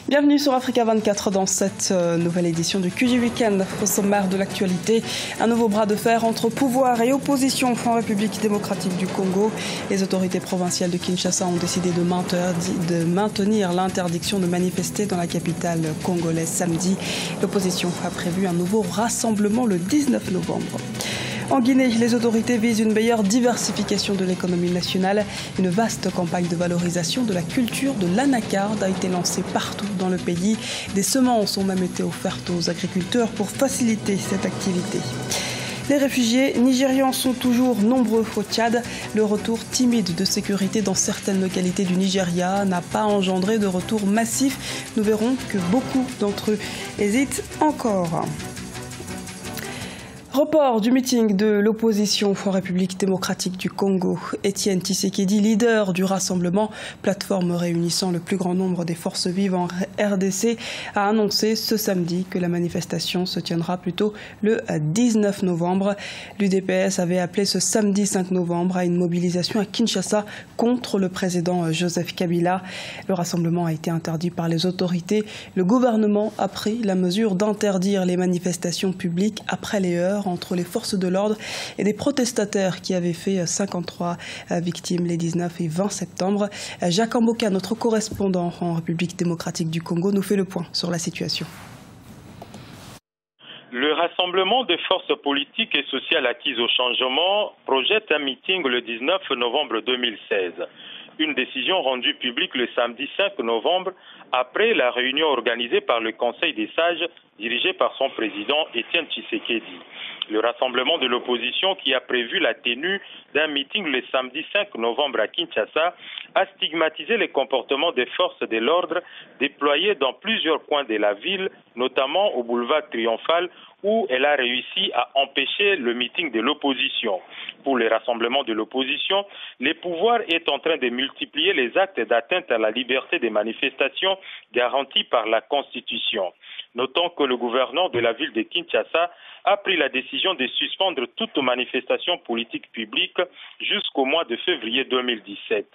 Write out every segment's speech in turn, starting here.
Bienvenue sur Africa 24 dans cette nouvelle édition du QG Weekend. Au sommaire de l'actualité, un nouveau bras de fer entre pouvoir et opposition en République démocratique du Congo. Les autorités provinciales de Kinshasa ont décidé de maintenir l'interdiction de manifester dans la capitale congolaise samedi. L'opposition a prévu un nouveau rassemblement le 19 novembre. En Guinée, les autorités visent une meilleure diversification de l'économie nationale. Une vaste campagne de valorisation de la culture de l'anacarde a été lancée partout dans le pays. Des semences ont même été offertes aux agriculteurs pour faciliter cette activité. Les réfugiés nigérians sont toujours nombreux au Tchad. Le retour timide de sécurité dans certaines localités du Nigeria n'a pas engendré de retour massif. Nous verrons que beaucoup d'entre eux hésitent encore. Report du meeting de l'opposition en République démocratique du Congo. Étienne Tshisekedi, leader du rassemblement, plateforme réunissant le plus grand nombre des forces vives en RDC, a annoncé ce samedi que la manifestation se tiendra plutôt le 19 novembre. L'UDPS avait appelé ce samedi 5 novembre à une mobilisation à Kinshasa contre le président Joseph Kabila. Le rassemblement a été interdit par les autorités. Le gouvernement a pris la mesure d'interdire les manifestations publiques après les heures entre les forces de l'ordre et des protestataires qui avaient fait 53 victimes les 19 et 20 septembre. Jacques Amboka, notre correspondant en République démocratique du Congo, nous fait le point sur la situation. Le rassemblement des forces politiques et sociales acquises au changement projette un meeting le 19 novembre 2016. Une décision rendue publique le samedi 5 novembre après la réunion organisée par le Conseil des sages dirigé par son président Étienne Tshisekedi. Le rassemblement de l'opposition qui a prévu la tenue d'un meeting le samedi 5 novembre à Kinshasa a stigmatisé les comportements des forces de l'ordre déployées dans plusieurs coins de la ville, notamment au boulevard Triomphal, où elle a réussi à empêcher le meeting de l'opposition. Pour les rassemblements de l'opposition, le pouvoir est en train de multiplier les actes d'atteinte à la liberté des manifestations garantis par la Constitution. Notons que le gouverneur de la ville de Kinshasa a pris la décision de suspendre toute manifestation politique publique jusqu'au mois de février 2017.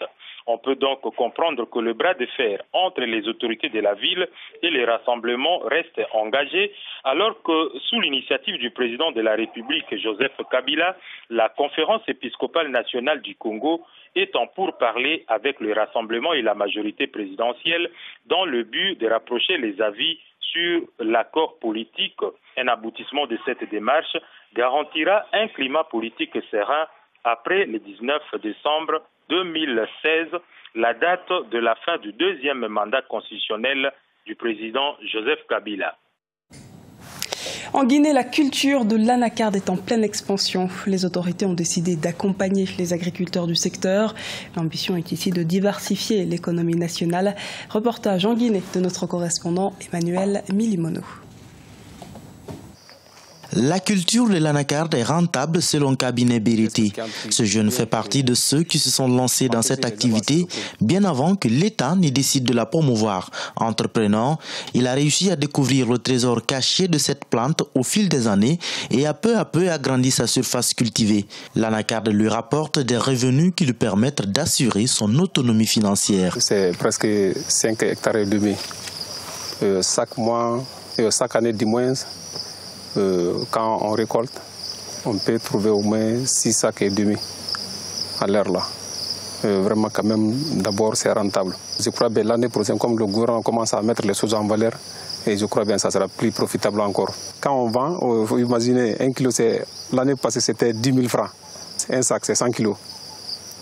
On peut donc comprendre que le bras de fer entre les autorités de la ville et les rassemblements reste engagé, alors que sous l'initiative du président de la République, Joseph Kabila, la conférence épiscopale nationale du Congo est en pourparlers avec le rassemblement et la majorité présidentielle dans le but de rapprocher les avis sur l'accord politique. Un aboutissement de cette démarche garantira un climat politique serein après le 19 décembre 2016, la date de la fin du deuxième mandat constitutionnel du président Joseph Kabila. En Guinée, la culture de l'anacarde est en pleine expansion. Les autorités ont décidé d'accompagner les agriculteurs du secteur. L'ambition est ici de diversifier l'économie nationale. Reportage en Guinée de notre correspondant Emmanuel Milimono. La culture de l'anacarde est rentable selon Cabinet Beriti. Ce jeune fait partie de ceux qui se sont lancés dans cette activité bien avant que l'État ne décide de la promouvoir. Entreprenant, il a réussi à découvrir le trésor caché de cette plante au fil des années et a peu à peu agrandi sa surface cultivée. L'anacarde lui rapporte des revenus qui lui permettent d'assurer son autonomie financière. C'est presque 5 hectares et demi. Chaque année du moins, quand on récolte, on peut trouver au moins 6 sacs et demi à l'heure là. Vraiment quand même, d'abord c'est rentable. Je crois que l'année prochaine, comme le gouvernement commence à mettre les choses en valeur, et je crois bien que ça sera plus profitable encore. Quand on vend, il faut imaginer, 1 kilo, l'année passée c'était 10 000 francs. Un sac c'est 100 kilos.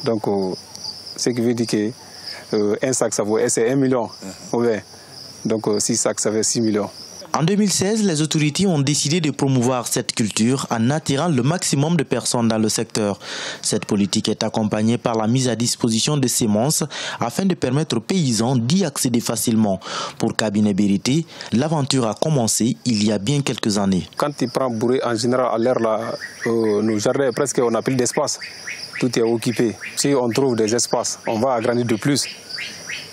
Donc ce qui veut dire que un sac ça vaut, c'est 1 million. Ouais. Donc 6 sacs ça fait 6 millions. En 2016, les autorités ont décidé de promouvoir cette culture en attirant le maximum de personnes dans le secteur. Cette politique est accompagnée par la mise à disposition de semences afin de permettre aux paysans d'y accéder facilement. Pour Cabinet Beriti, l'aventure a commencé il y a bien quelques années. Quand il prend bourré, en général, à l'air là, nos jardins, presque on n'a plus d'espace. Tout est occupé. Si on trouve des espaces, on va agrandir de plus.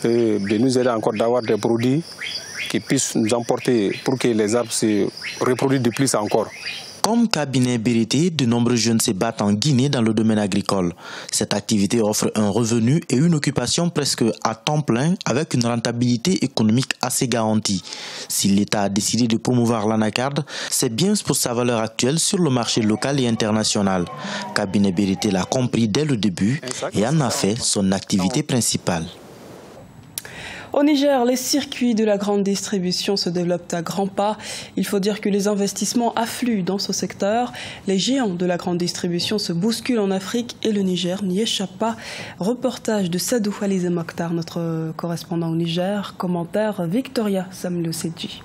Et de nous aider encore d'avoir des produits qui puissent nous emporter pour que les arbres se reproduisent de plus encore. Comme Cabinet Birité, de nombreux jeunes se battent en Guinée dans le domaine agricole. Cette activité offre un revenu et une occupation presque à temps plein avec une rentabilité économique assez garantie. Si l'État a décidé de promouvoir l'anacarde, c'est bien pour sa valeur actuelle sur le marché local et international. Cabinet Birité l'a compris dès le début et en a fait son activité principale. Au Niger, les circuits de la grande distribution se développent à grands pas. Il faut dire que les investissements affluent dans ce secteur. Les géants de la grande distribution se bousculent en Afrique et le Niger n'y échappe pas. Reportage de Sadou Alizé Mokhtar, notre correspondant au Niger. Commentaire Victoria Samlousedji.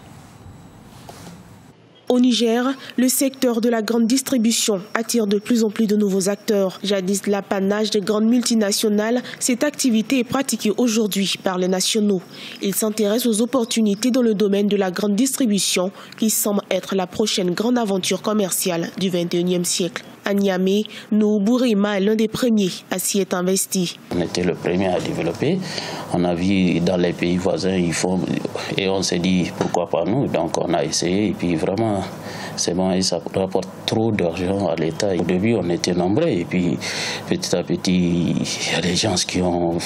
Au Niger, le secteur de la grande distribution attire de plus en plus de nouveaux acteurs. Jadis l'apanage des grandes multinationales, cette activité est pratiquée aujourd'hui par les nationaux. Ils s'intéressent aux opportunités dans le domaine de la grande distribution qui semble être la prochaine grande aventure commerciale du XXIe siècle. À Niamey, Noubourima est l'un des premiers à s'y être investi. On était le premier à développer. On a vu dans les pays voisins, ils font, et on s'est dit pourquoi pas nous. Donc on a essayé et puis vraiment c'est bon et ça rapporte trop d'argent à l'État. Au début on était nombreux et puis petit à petit il y a des gens qui ont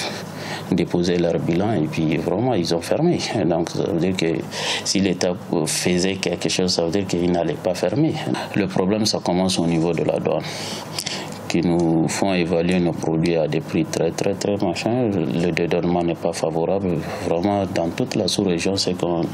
déposé leur bilan et puis vraiment ils ont fermé. Donc ça veut dire que si l'État faisait quelque chose, ça veut dire qu'il n'allait pas fermer. Le problème ça commence au niveau de la douane, qui nous font évaluer nos produits à des prix très machin. Le dédouanement n'est pas favorable. Vraiment, dans toute la sous-région, c'est qu'on est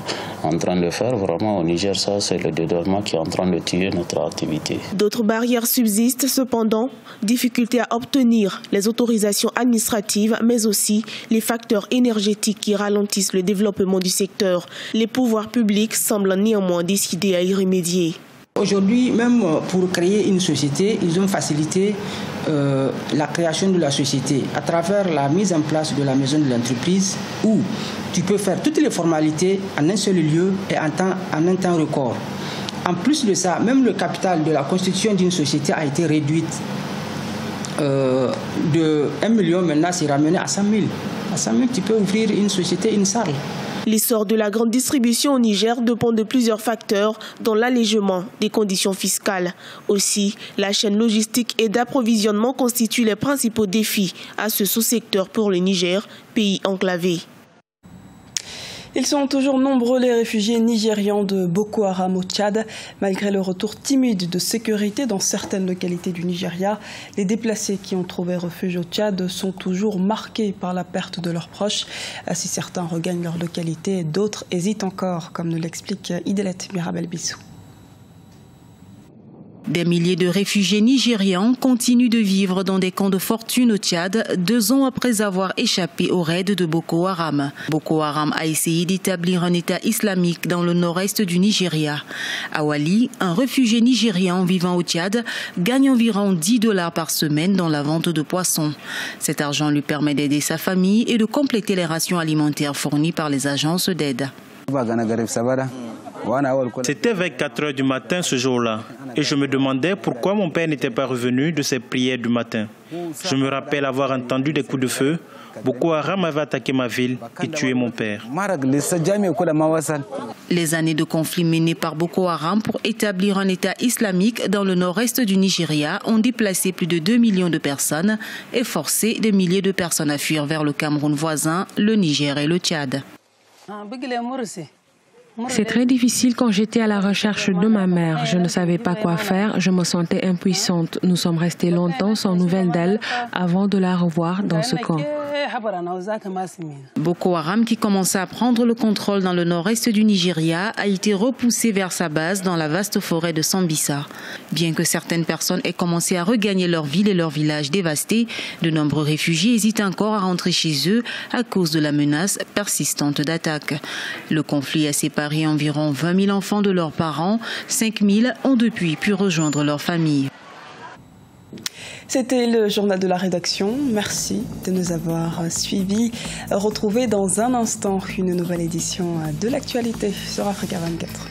en train de faire. Vraiment, au Niger, ça, c'est le dédouanement qui est en train de tuer notre activité. D'autres barrières subsistent cependant. Difficulté à obtenir les autorisations administratives, mais aussi les facteurs énergétiques qui ralentissent le développement du secteur. Les pouvoirs publics semblent néanmoins décidés à y remédier. Aujourd'hui, même pour créer une société, ils ont facilité la création de la société à travers la mise en place de la maison de l'entreprise où tu peux faire toutes les formalités en un seul lieu et en un temps record. En plus de ça, même le capital de la constitution d'une société a été réduite de 1 million, maintenant c'est ramené à 100 000. À 100 000, tu peux ouvrir une société, une salle. L'essor de la grande distribution au Niger dépend de plusieurs facteurs, dont l'allègement des conditions fiscales. Aussi, la chaîne logistique et d'approvisionnement constituent les principaux défis à ce sous-secteur pour le Niger, pays enclavé. Ils sont toujours nombreux les réfugiés nigérians de Boko Haram au Tchad. Malgré le retour timide de sécurité dans certaines localités du Nigeria, les déplacés qui ont trouvé refuge au Tchad sont toujours marqués par la perte de leurs proches. Si certains regagnent leur localité, d'autres hésitent encore, comme nous l'explique Idelet Mirabel Bissou. Des milliers de réfugiés nigérians continuent de vivre dans des camps de fortune au Tchad 2 ans après avoir échappé au raid de Boko Haram. Boko Haram a essayé d'établir un État islamique dans le nord-est du Nigeria. Awali, un réfugié nigérian vivant au Tchad, gagne environ $10 par semaine dans la vente de poissons. Cet argent lui permet d'aider sa famille et de compléter les rations alimentaires fournies par les agences d'aide. C'était vers 4 heures du matin ce jour-là et je me demandais pourquoi mon père n'était pas revenu de ses prières du matin. Je me rappelle avoir entendu des coups de feu. Boko Haram avait attaqué ma ville et tué mon père. Les années de conflit menées par Boko Haram pour établir un État islamique dans le nord-est du Nigeria ont déplacé plus de 2 millions de personnes et forcé des milliers de personnes à fuir vers le Cameroun voisin, le Niger et le Tchad. C'est très difficile quand j'étais à la recherche de ma mère. Je ne savais pas quoi faire, je me sentais impuissante. Nous sommes restés longtemps sans nouvelles d'elle avant de la revoir dans ce camp. Boko Haram, qui commençait à prendre le contrôle dans le nord-est du Nigeria, a été repoussé vers sa base dans la vaste forêt de Sambisa. Bien que certaines personnes aient commencé à regagner leur ville et leur village dévastés, de nombreux réfugiés hésitent encore à rentrer chez eux à cause de la menace persistante d'attaques. Le conflit a séparé environ 20 000 enfants de leurs parents. 5 000 ont depuis pu rejoindre leur famille. C'était le journal de la rédaction. Merci de nous avoir suivis. Retrouvez dans un instant une nouvelle édition de l'actualité sur Africa 24.